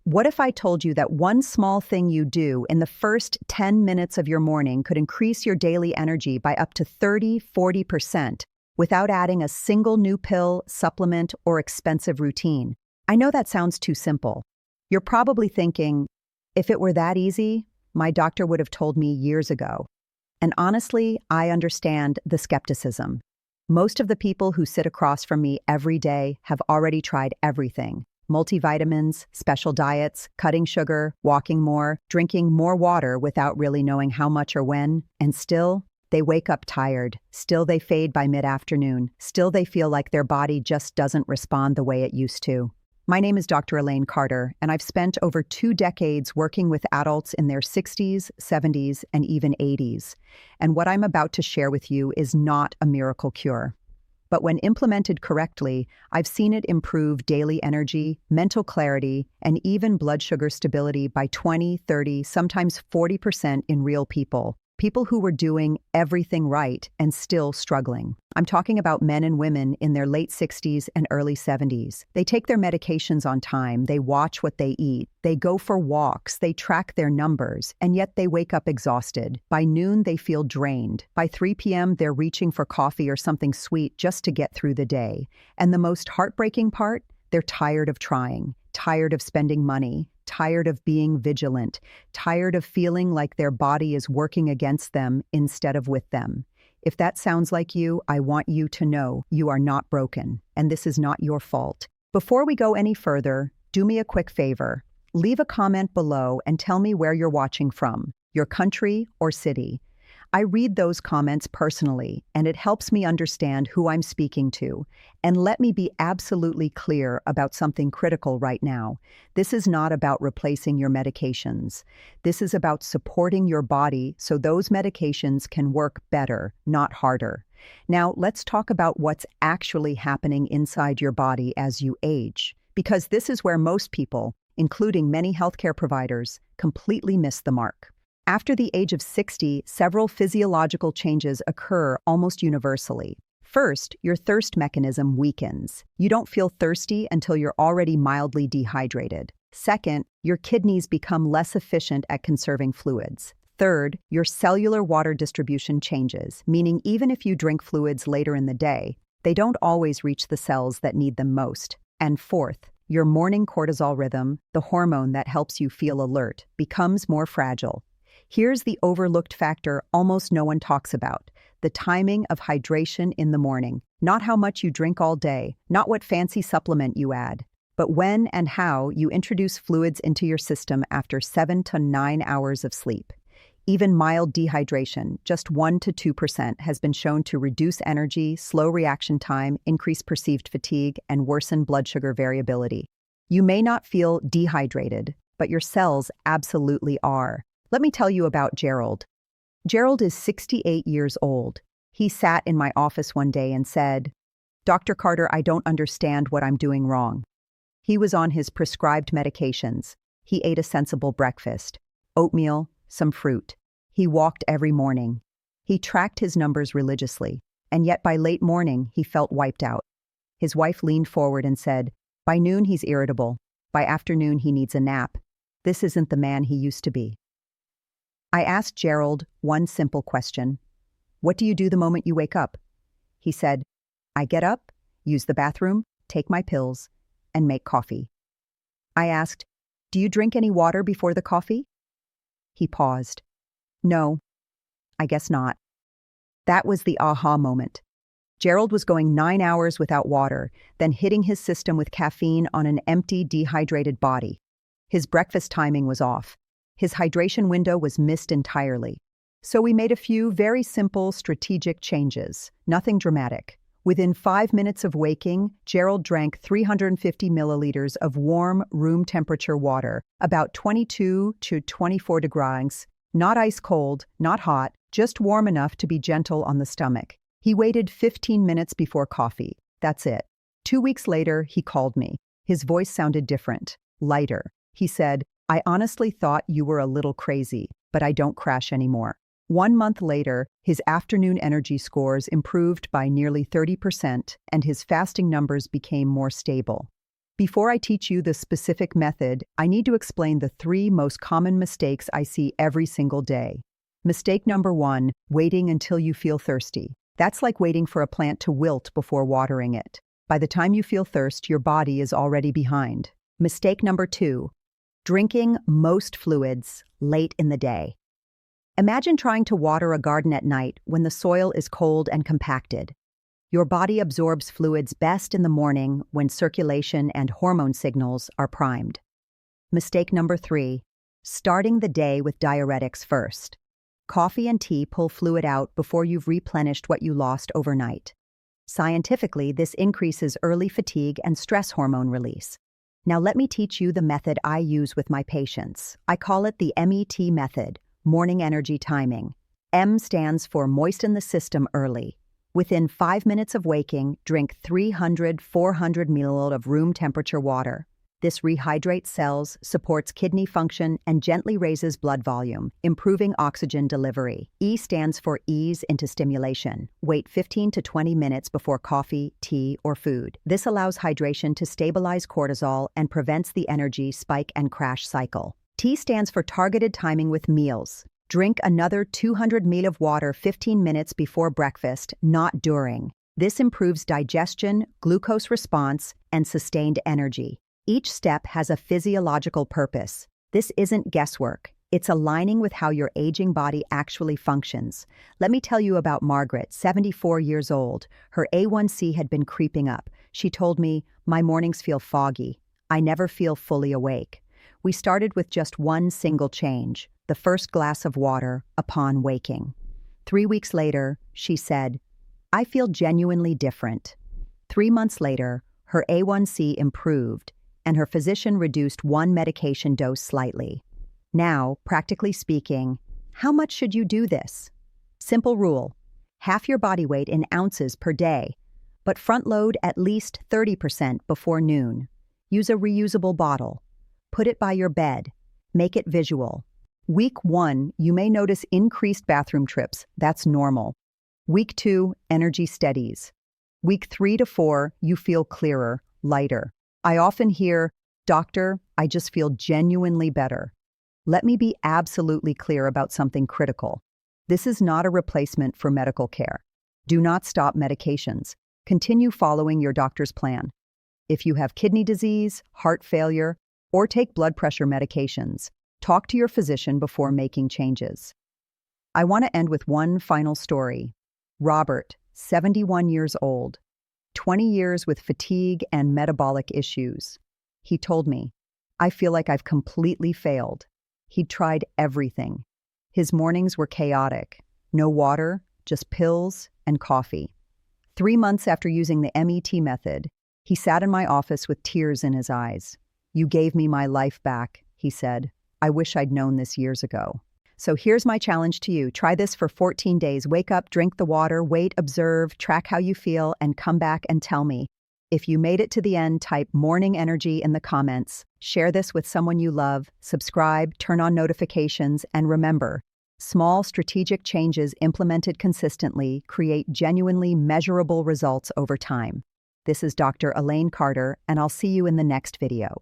What if I told you that one small thing you do in the first 10 minutes of your morning could increase your daily energy by up to 30–40% without adding a single new pill, supplement, or expensive routine? I know that sounds too simple. You're probably thinking, if it were that easy, my doctor would have told me years ago. And honestly, I understand the skepticism. Most of the people who sit across from me every day have already tried everything. Multivitamins, special diets, cutting sugar, walking more, drinking more water without really knowing how much or when, and still, they wake up tired. Still, they fade by mid-afternoon. Still, they feel like their body just doesn't respond the way it used to. My name is Dr. Elaine Carter, and I've spent over 2 decades working with adults in their 60s, 70s, and even 80s. And what I'm about to share with you is not a miracle cure. But when implemented correctly, I've seen it improve daily energy, mental clarity, and even blood sugar stability by 20, 30, sometimes 40% in real people. People who were doing everything right and still struggling. I'm talking about men and women in their late 60s and early 70s. They take their medications on time, they watch what they eat, they go for walks, they track their numbers, and yet they wake up exhausted. By noon, they feel drained. By 3 p.m., they're reaching for coffee or something sweet just to get through the day. And the most heartbreaking part? They're tired of trying, tired of spending money, tired of being vigilant, tired of feeling like their body is working against them instead of with them. If that sounds like you, I want you to know you are not broken, and this is not your fault. Before we go any further, do me a quick favor. Leave a comment below and tell me where you're watching from, your country or city. I read those comments personally, and it helps me understand who I'm speaking to. And let me be absolutely clear about something critical right now. This is not about replacing your medications. This is about supporting your body so those medications can work better, not harder. Now, let's talk about what's actually happening inside your body as you age, because this is where most people, including many healthcare providers, completely miss the mark. After the age of 60, several physiological changes occur almost universally. First, your thirst mechanism weakens. You don't feel thirsty until you're already mildly dehydrated. Second, your kidneys become less efficient at conserving fluids. Third, your cellular water distribution changes, meaning even if you drink fluids later in the day, they don't always reach the cells that need them most. And fourth, your morning cortisol rhythm, the hormone that helps you feel alert, becomes more fragile. Here's the overlooked factor almost no one talks about: the timing of hydration in the morning. Not how much you drink all day, not what fancy supplement you add, but when and how you introduce fluids into your system after 7 to 9 hours of sleep. Even mild dehydration, just 1 to 2%, has been shown to reduce energy, slow reaction time, increase perceived fatigue, and worsen blood sugar variability. You may not feel dehydrated, but your cells absolutely are. Let me tell you about Gerald. Gerald is 68 years old. He sat in my office one day and said, "Dr. Carter, I don't understand what I'm doing wrong." He was on his prescribed medications. He ate a sensible breakfast, oatmeal, some fruit. He walked every morning. He tracked his numbers religiously, and yet by late morning, he felt wiped out. His wife leaned forward and said, "By noon, he's irritable. By afternoon, he needs a nap. This isn't the man he used to be." I asked Gerald one simple question. "What do you do the moment you wake up?" He said, "I get up, use the bathroom, take my pills, and make coffee." I asked, "Do you drink any water before the coffee?" He paused. "No, I guess not." That was the aha moment. Gerald was going 9 hours without water, then hitting his system with caffeine on an empty, dehydrated body. His breakfast timing was off. His hydration window was missed entirely. So we made a few very simple, strategic changes. Nothing dramatic. Within 5 minutes of waking, Gerald drank 350 milliliters of warm, room-temperature water, about 22 to 24 degrees, not ice cold, not hot, just warm enough to be gentle on the stomach. He waited 15 minutes before coffee. That's it. 2 weeks later, he called me. His voice sounded different, lighter. He said, "I honestly thought you were a little crazy, but I don't crash anymore." 1 month later, his afternoon energy scores improved by nearly 30%, and his fasting numbers became more stable. Before I teach you the specific method, I need to explain the 3 most common mistakes I see every single day. Mistake number 1, waiting until you feel thirsty. That's like waiting for a plant to wilt before watering it. By the time you feel thirst, your body is already behind. Mistake number 2, drinking most fluids late in the day. Imagine trying to water a garden at night when the soil is cold and compacted. Your body absorbs fluids best in the morning when circulation and hormone signals are primed. Mistake number 3, starting the day with diuretics first. Coffee and tea pull fluid out before you've replenished what you lost overnight. Scientifically, this increases early fatigue and stress hormone release. Now let me teach you the method I use with my patients. I call it the MET method, morning energy timing. M stands for moisten the system early. Within 5 minutes of waking, drink 300-400 ml of room temperature water. This rehydrates cells, supports kidney function, and gently raises blood volume, improving oxygen delivery. E stands for ease into stimulation. Wait 15 to 20 minutes before coffee, tea, or food. This allows hydration to stabilize cortisol and prevents the energy spike and crash cycle. T stands for targeted timing with meals. Drink another 200 ml of water 15 minutes before breakfast, not during. This improves digestion, glucose response, and sustained energy. Each step has a physiological purpose. This isn't guesswork. It's aligning with how your aging body actually functions. Let me tell you about Margaret, 74 years old. Her A1C had been creeping up. She told me, "My mornings feel foggy. I never feel fully awake." We started with just one single change, the first glass of water upon waking. 3 weeks later, she said, "I feel genuinely different." 3 months later, her A1C improved, and her physician reduced one medication dose slightly. Now, practically speaking, how much should you do this? Simple rule: half your body weight in ounces per day, but front load at least 30% before noon. Use a reusable bottle. Put it by your bed. Make it visual. Week 1, you may notice increased bathroom trips. That's normal. Week 2, energy steadies. Week 3 to 4, you feel clearer, lighter. I often hear, "Doctor, I just feel genuinely better." Let me be absolutely clear about something critical. This is not a replacement for medical care. Do not stop medications. Continue following your doctor's plan. If you have kidney disease, heart failure, or take blood pressure medications, talk to your physician before making changes. I want to end with one final story. Robert, 71 years old, 20 years with fatigue and metabolic issues. He told me, "I feel like I've completely failed." He'd tried everything. His mornings were chaotic. No water, just pills and coffee. 3 months after using the MET method, he sat in my office with tears in his eyes. "You gave me my life back," he said. "I wish I'd known this years ago." So here's my challenge to you. Try this for 14 days. Wake up, drink the water, wait, observe, track how you feel, and come back and tell me. If you made it to the end, type morning energy in the comments. Share this with someone you love, subscribe, turn on notifications, and remember, small strategic changes implemented consistently create genuinely measurable results over time. This is Dr. Elaine Carter, and I'll see you in the next video.